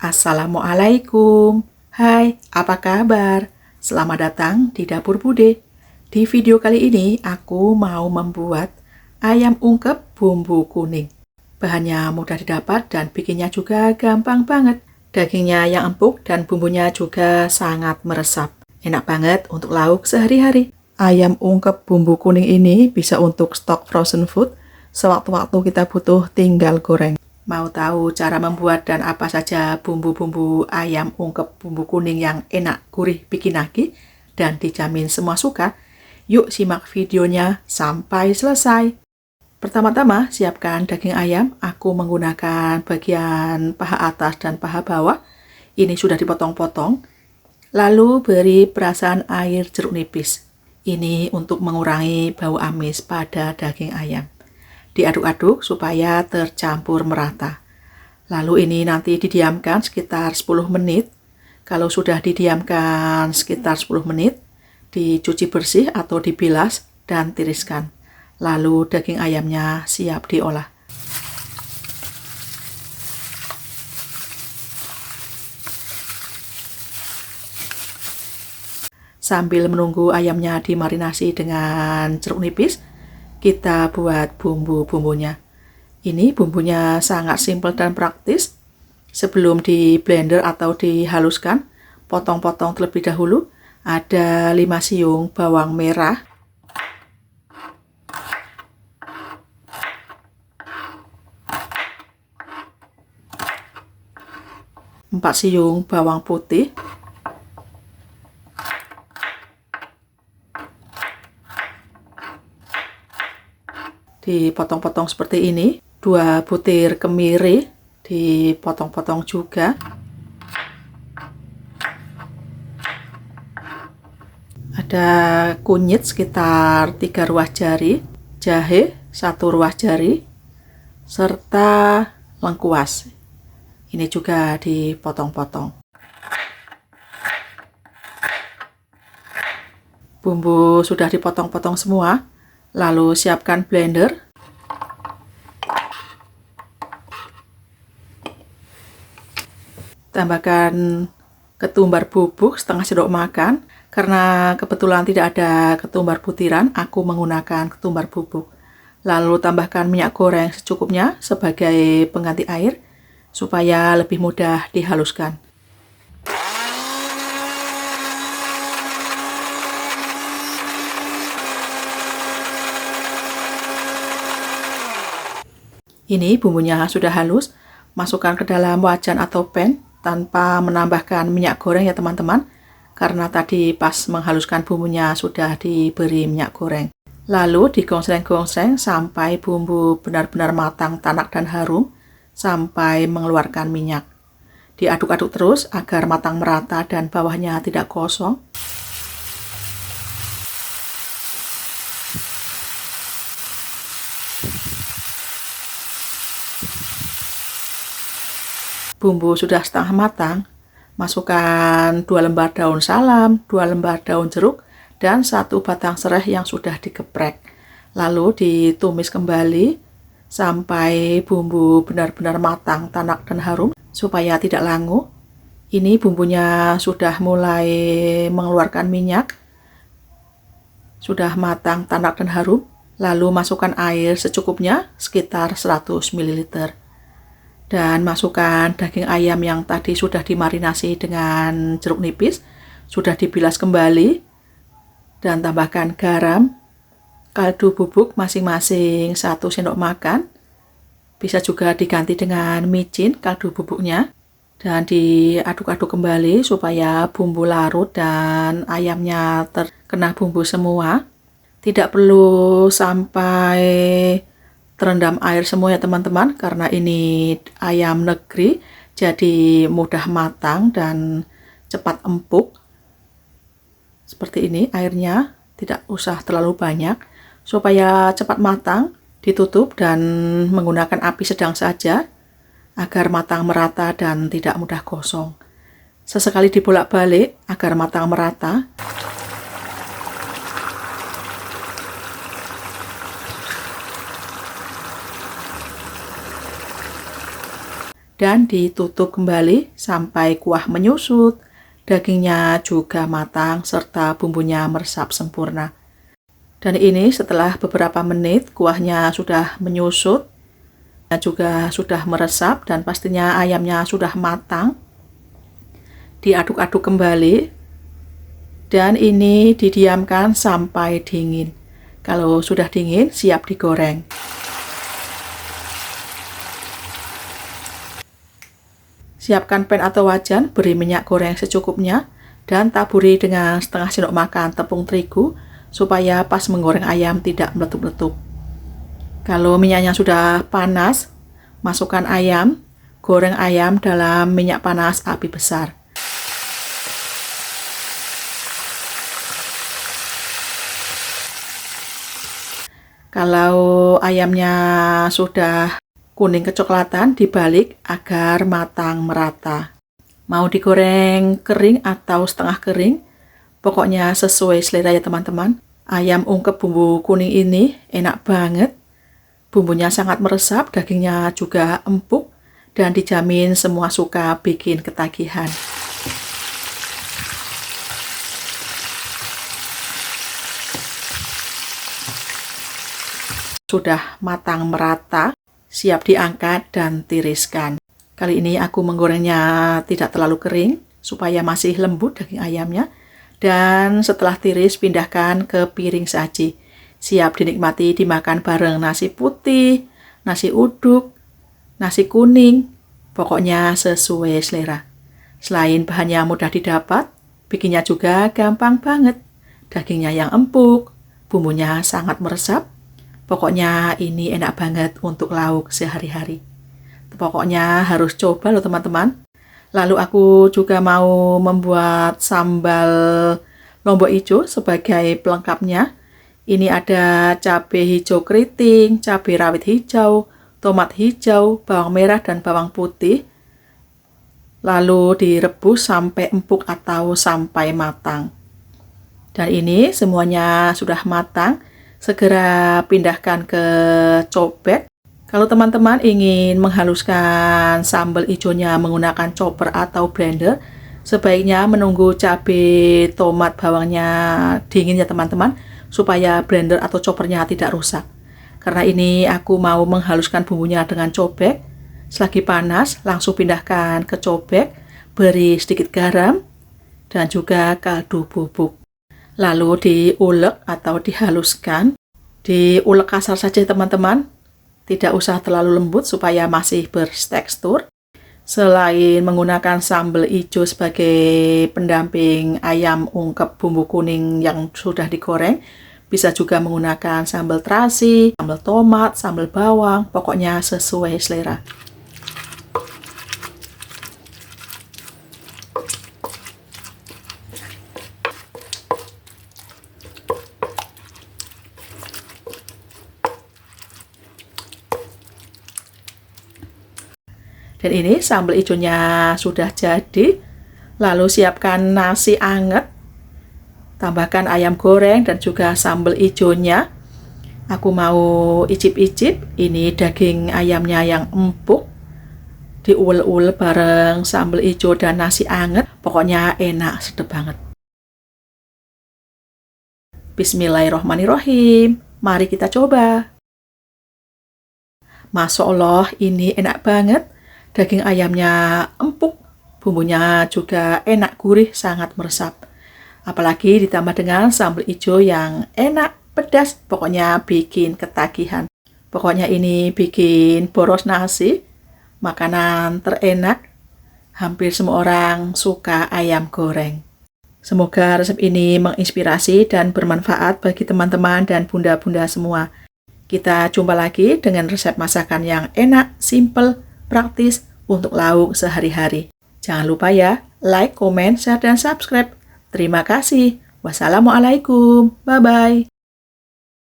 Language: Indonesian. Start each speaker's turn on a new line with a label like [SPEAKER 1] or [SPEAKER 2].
[SPEAKER 1] Assalamualaikum. Hai, apa kabar? Selamat datang di Dapur Bude. Di video kali ini aku mau membuat ayam ungkep bumbu kuning. Bahannya mudah didapat dan bikinnya juga gampang banget. Dagingnya yang empuk dan bumbunya juga sangat meresap. Enak banget untuk lauk sehari-hari. Ayam ungkep bumbu kuning ini bisa untuk stok frozen food. Sewaktu-waktu kita butuh tinggal goreng. Mau tahu cara membuat dan apa saja bumbu-bumbu ayam ungkep bumbu kuning yang enak, gurih, bikin nagih, dan dijamin semua suka? Yuk simak videonya sampai selesai. Pertama-tama siapkan daging ayam. Aku menggunakan bagian paha atas dan paha bawah. Ini sudah dipotong-potong. Lalu beri perasan air jeruk nipis. Ini untuk mengurangi bau amis pada daging ayam. Diaduk-aduk supaya tercampur merata. Lalu ini nanti didiamkan sekitar 10 menit. Kalau sudah didiamkan sekitar 10 menit, dicuci bersih atau dibilas dan tiriskan. Lalu daging ayamnya siap diolah. Sambil menunggu ayamnya dimarinasi dengan jeruk nipis, kita buat bumbu-bumbunya. Ini bumbunya sangat simpel dan praktis. Sebelum di blender atau dihaluskan, potong-potong terlebih dahulu. Ada 5 siung bawang merah, 4 siung bawang putih, dipotong-potong seperti ini. 2 butir kemiri dipotong-potong juga. Ada kunyit sekitar 3 ruas jari, jahe 1 ruas jari, serta lengkuas. Ini juga dipotong-potong. Bumbu sudah dipotong-potong semua. Lalu siapkan blender. Tambahkan ketumbar bubuk setengah sendok makan. Karena kebetulan tidak ada ketumbar butiran, aku menggunakan ketumbar bubuk. Lalu tambahkan minyak goreng secukupnya sebagai pengganti air supaya lebih mudah dihaluskan. Ini bumbunya sudah halus, masukkan ke dalam wajan atau pan tanpa menambahkan minyak goreng ya teman-teman, karena tadi pas menghaluskan bumbunya sudah diberi minyak goreng. Lalu digongsreng-gongsreng sampai bumbu benar-benar matang, tanak dan harum, sampai mengeluarkan minyak. Diaduk-aduk terus agar matang merata dan bawahnya tidak kosong. Bumbu sudah setengah matang, masukkan 2 lembar daun salam, 2 lembar daun jeruk, dan 1 batang serai yang sudah digeprek. Lalu ditumis kembali sampai bumbu benar-benar matang, tanak dan harum supaya tidak langu. Ini bumbunya sudah mulai mengeluarkan minyak, sudah matang, tanak dan harum. Lalu masukkan air secukupnya sekitar 100 ml. Dan masukkan daging ayam yang tadi sudah dimarinasi dengan jeruk nipis, sudah dibilas kembali, dan tambahkan garam, kaldu bubuk masing-masing 1 sendok makan, bisa juga diganti dengan micin kaldu bubuknya, dan diaduk-aduk kembali supaya bumbu larut dan ayamnya terkena bumbu semua. Tidak perlu sampai terendam air semua ya teman-teman, karena ini ayam negeri jadi mudah matang dan cepat empuk. Seperti ini airnya, tidak usah terlalu banyak. Supaya cepat matang, ditutup dan menggunakan api sedang saja agar matang merata dan tidak mudah gosong. Sesekali dibolak-balik agar matang merata. dan ditutup kembali sampai kuah menyusut, dagingnya juga matang, serta bumbunya meresap sempurna. Dan ini setelah beberapa menit kuahnya sudah menyusut, juga sudah meresap, dan pastinya ayamnya sudah matang. Diaduk-aduk kembali, dan ini didiamkan sampai dingin. Kalau sudah dingin, siap digoreng. Siapkan pan atau wajan, beri minyak goreng secukupnya, dan taburi dengan setengah sendok makan tepung terigu supaya pas menggoreng ayam tidak meletup-letup. Kalau minyaknya sudah panas, masukkan ayam, goreng ayam dalam minyak panas api besar. Kalau ayamnya sudah kuning kecoklatan, dibalik agar matang merata. Mau digoreng kering atau setengah kering, pokoknya sesuai selera ya teman-teman. Ayam ungkep bumbu kuning ini enak banget. Bumbunya sangat meresap, dagingnya juga empuk, dan dijamin semua suka bikin ketagihan. Sudah matang merata, siap diangkat dan tiriskan. Kali ini aku menggorengnya tidak terlalu kering supaya masih lembut daging ayamnya. Dan setelah tiris, pindahkan ke piring saji. Siap dinikmati dimakan bareng nasi putih, nasi uduk, nasi kuning. Pokoknya sesuai selera. Selain bahannya mudah didapat, bikinnya juga gampang banget. Dagingnya yang empuk, bumbunya sangat meresap. Pokoknya ini enak banget untuk lauk sehari-hari. Pokoknya harus coba loh teman-teman. Lalu aku juga mau membuat sambal lombok hijau sebagai pelengkapnya. Ini ada cabai hijau keriting, cabai rawit hijau, tomat hijau, bawang merah, dan bawang putih. Lalu direbus sampai empuk atau sampai matang. Dan ini semuanya sudah matang. Segera pindahkan ke cobek. Kalau teman-teman ingin menghaluskan sambal hijaunya menggunakan chopper atau blender, sebaiknya menunggu cabai, tomat, bawangnya dingin ya teman-teman, supaya blender atau choppernya tidak rusak. Karena ini aku mau menghaluskan bumbunya dengan cobek. Selagi panas, langsung pindahkan ke cobek, beri sedikit garam, dan juga kaldu bubuk. Lalu diulek atau dihaluskan. Diulek kasar saja teman-teman. Tidak usah terlalu lembut supaya masih bertekstur. Selain menggunakan sambal hijau sebagai pendamping ayam ungkep bumbu kuning yang sudah digoreng, bisa juga menggunakan sambal terasi, sambal tomat, sambal bawang, pokoknya sesuai selera. Dan ini sambal hijaunya sudah jadi. Lalu siapkan nasi anget, tambahkan ayam goreng dan juga sambal hijaunya. Aku mau icip-icip. Ini daging ayamnya yang empuk, diulek-ulek bareng sambal hijau dan nasi anget. Pokoknya enak, sedap banget. Bismillahirrohmanirrohim. Mari kita coba. Masya Allah, ini enak banget. Daging ayamnya empuk, bumbunya juga enak, gurih, sangat meresap. Apalagi ditambah dengan sambal hijau yang enak, pedas, pokoknya bikin ketagihan. Pokoknya ini bikin boros nasi, makanan terenak. Hampir semua orang suka ayam goreng. Semoga resep ini menginspirasi dan bermanfaat bagi teman-teman dan bunda-bunda semua. Kita jumpa lagi dengan resep masakan yang enak, simple, praktis untuk lauk sehari-hari. Jangan lupa ya, like, komen, share, dan subscribe. Terima kasih. Wassalamualaikum. Bye-bye.